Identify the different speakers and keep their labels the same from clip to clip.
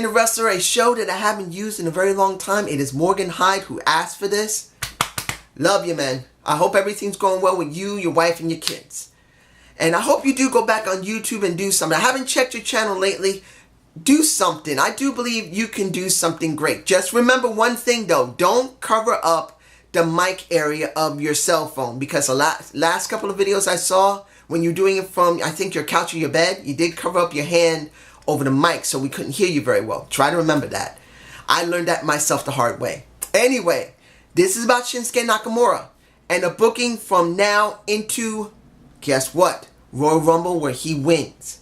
Speaker 1: Talking to Wrestler, a show that I haven't used in a very long time. It is Morgan Hyde who asked for this. Love you, man. I hope everything's going well with you, your wife, and your kids. And I hope you do go back on YouTube and do something. I haven't checked your channel lately. Do something. I do believe you can do something great. Just remember one thing though. Don't cover up the mic area of your cell phone, because the last couple of videos I saw, when you're doing it from, I think, your couch or your bed, you did cover up your hand over the mic so we couldn't hear you very well. Try to remember that. I learned that myself the hard way. Anyway, this is about Shinsuke Nakamura and a booking from now into, guess what, Royal Rumble, where he wins.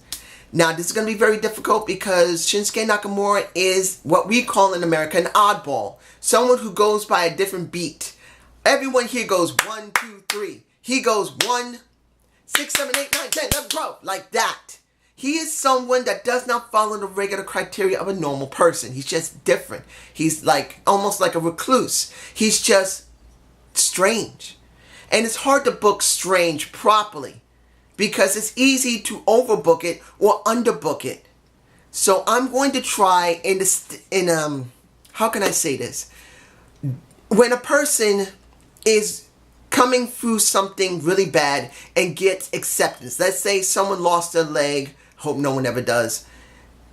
Speaker 1: Now, this is going to be very difficult because Shinsuke Nakamura is what we call in America an oddball. Someone who goes by a different beat. Everyone here goes 1, 2, 3. He goes 1, 6, 7, 8, 9, 10, 11, 12. Like that. He is someone that does not follow the regular criteria of a normal person. He's just different. He's like almost like a recluse. He's just strange. And it's hard to book strange properly because it's easy to overbook it or underbook it. So I'm going to try how can I say this? When a person is coming through something really bad and gets acceptance. Let's say someone lost their leg. Hope no one ever does.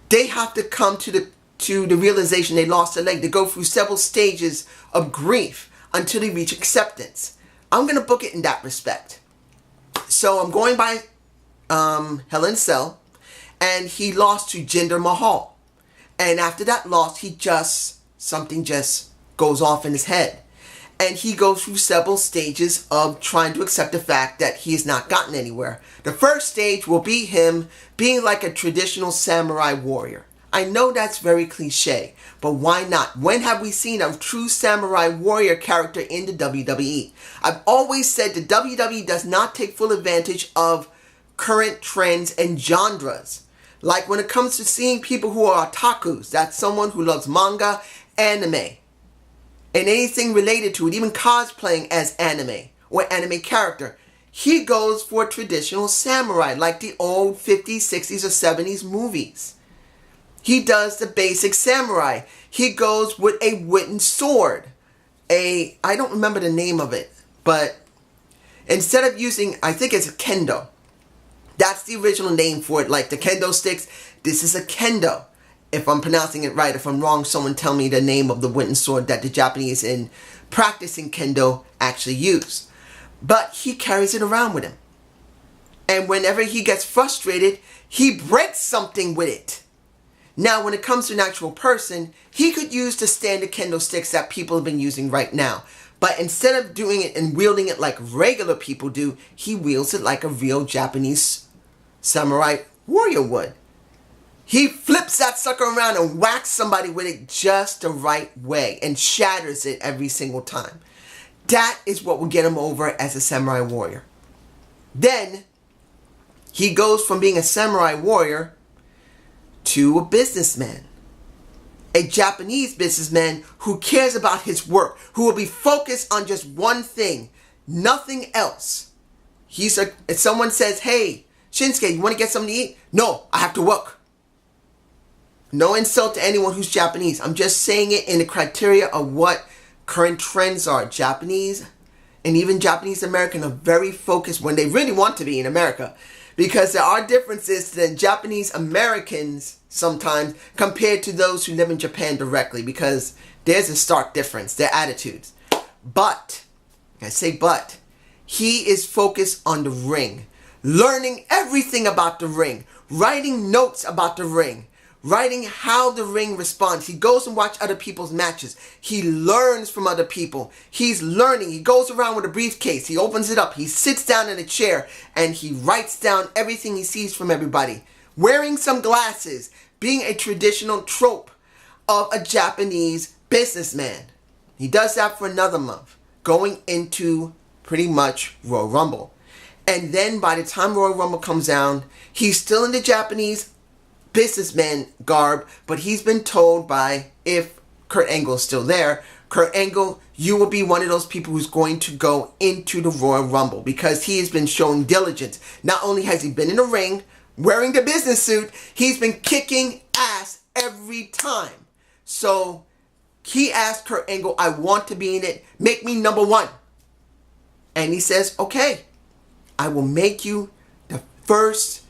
Speaker 1: They have to come to the realization they lost their leg. They go through several stages of grief until they reach acceptance. I'm going to book it in that respect. So I'm going by Hell in a Cell, and he lost to Jinder Mahal. And after that loss, something just goes off in his head. And he goes through several stages of trying to accept the fact that he has not gotten anywhere. The first stage will be him being like a traditional samurai warrior. I know that's very cliche, but why not? When have we seen a true samurai warrior character in the WWE? I've always said the WWE does not take full advantage of current trends and genres. Like when it comes to seeing people who are otakus, that's someone who loves manga, anime, and anything related to it, even cosplaying as anime or anime character. He goes for traditional samurai, like the old 50s, 60s, or 70s movies. He does the basic samurai. He goes with a wooden sword. I don't remember the name of it, but instead of using, I think it's a kendo. That's the original name for it, like the kendo sticks. This is a kendo. If I'm pronouncing it right, if I'm wrong, someone tell me the name of the wooden sword that the Japanese in practicing kendo actually use. But he carries it around with him. And whenever he gets frustrated, he breaks something with it. Now, when it comes to an actual person, he could use the standard kendo sticks that people have been using right now. But instead of doing it and wielding it like regular people do, he wields it like a real Japanese samurai warrior would. He flips that sucker around and whacks somebody with it just the right way and shatters it every single time. That is what will get him over as a samurai warrior. Then he goes from being a samurai warrior to a businessman. A Japanese businessman who cares about his work, who will be focused on just one thing, nothing else. If someone says, hey, Shinsuke, you want to get something to eat? No, I have to work. No insult to anyone who's Japanese. I'm just saying it in the criteria of what current trends are. Japanese and even Japanese American are very focused when they really want to be in America. Because there are differences to Japanese Americans sometimes compared to those who live in Japan directly. Because there's a stark difference, their attitudes. But, I say but, he is focused on the ring. Learning everything about the ring. Writing notes about the ring. Writing how the ring responds. He goes and watches other people's matches. He learns from other people. He's learning. He goes around with a briefcase. He opens it up. He sits down in a chair and he writes down everything he sees from everybody. Wearing some glasses. Being a traditional trope of a Japanese businessman. He does that for another month. Going into pretty much Royal Rumble. And then by the time Royal Rumble comes down, he's still in the Japanese businessman garb, but he's been told by, if Kurt Angle is still there, Kurt Angle, you will be one of those people who's going to go into the Royal Rumble because he has been showing diligence. Not only has he been in the ring wearing the business suit, he's been kicking ass every time. So he asked Kurt Angle, I want to be in it. Make me number one. And he says, okay, I will make you the first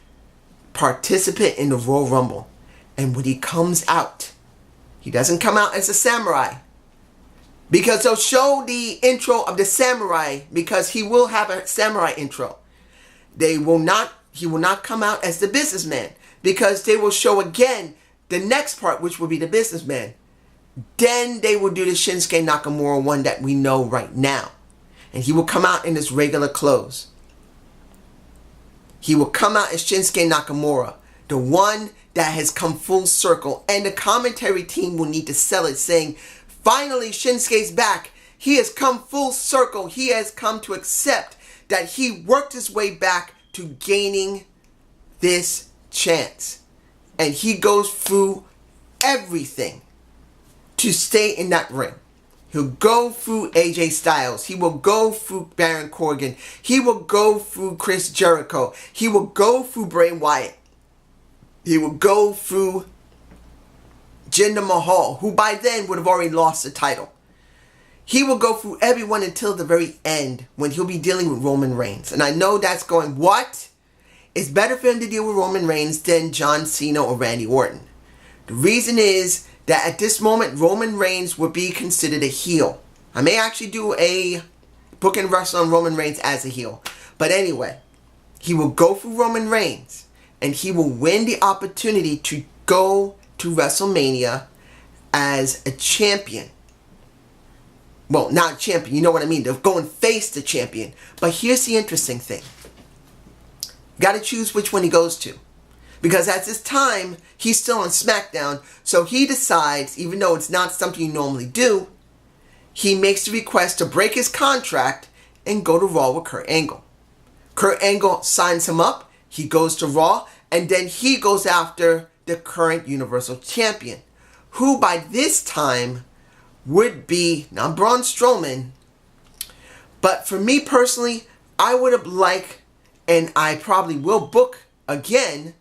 Speaker 1: participant in the Royal Rumble. And when he comes out, he doesn't come out as a samurai. Because they'll show the intro of the samurai, because he will have a samurai intro. He will not come out as the businessman, because they will show again the next part, which will be the businessman. Then they will do the Shinsuke Nakamura one that we know right now. And he will come out in his regular clothes. He will come out as Shinsuke Nakamura, the one that has come full circle. And the commentary team will need to sell it, saying, finally Shinsuke's back. He has come full circle. He has come to accept that he worked his way back to gaining this chance. And he goes through everything to stay in that ring. He'll go through AJ Styles. He will go through Baron Corbin. He will go through Chris Jericho. He will go through Bray Wyatt. He will go through Jinder Mahal, who by then would have already lost the title. He will go through everyone until the very end, when he'll be dealing with Roman Reigns. And I know that's going, what? It's better for him to deal with Roman Reigns than John Cena or Randy Orton. The reason is that at this moment, Roman Reigns would be considered a heel. I may actually do a book and wrestle on Roman Reigns as a heel. But anyway, he will go through Roman Reigns, and he will win the opportunity to go to WrestleMania as a champion. Well, not a champion, you know what I mean. They're going face the champion. But here's the interesting thing. You got to choose which one he goes to. Because at this time, he's still on SmackDown. So he decides, even though it's not something you normally do, he makes the request to break his contract and go to Raw with Kurt Angle. Kurt Angle signs him up. He goes to Raw. And then he goes after the current Universal Champion, who by this time would be, not Braun Strowman, but for me personally, I would have liked, and I probably will book again,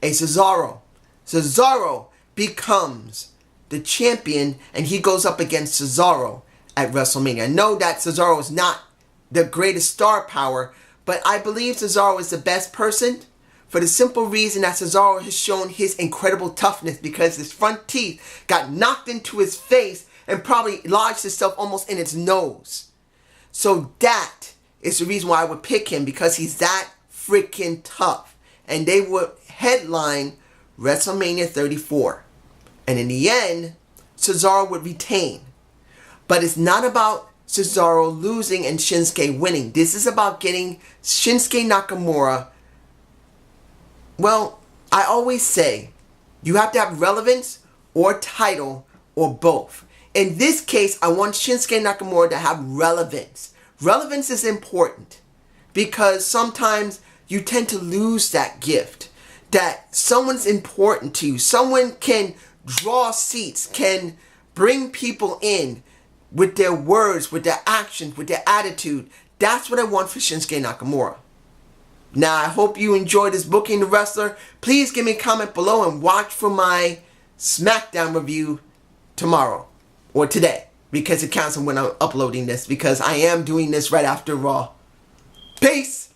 Speaker 1: a Cesaro. Cesaro becomes the champion, and he goes up against Cesaro at WrestleMania. I know that Cesaro is not the greatest star power, but I believe Cesaro is the best person, for the simple reason that Cesaro has shown his incredible toughness, because his front teeth got knocked into his face and probably lodged itself almost in its nose. So that is the reason why I would pick him, because he's that freaking tough. And they would headline WrestleMania 34. And in the end, Cesaro would retain. But it's not about Cesaro losing and Shinsuke winning. This is about getting Shinsuke Nakamura. Well, I always say, you have to have relevance or title or both. In this case, I want Shinsuke Nakamura to have relevance. Relevance is important because sometimes you tend to lose that gift. That someone's important to you. Someone can draw seats, can bring people in with their words, with their actions, with their attitude. That's what I want for Shinsuke Nakamura. Now, I hope you enjoyed this Booking the Wrestler. Please give me a comment below and watch for my SmackDown review tomorrow or today, because it counts when I'm uploading this, because I am doing this right after Raw. Peace!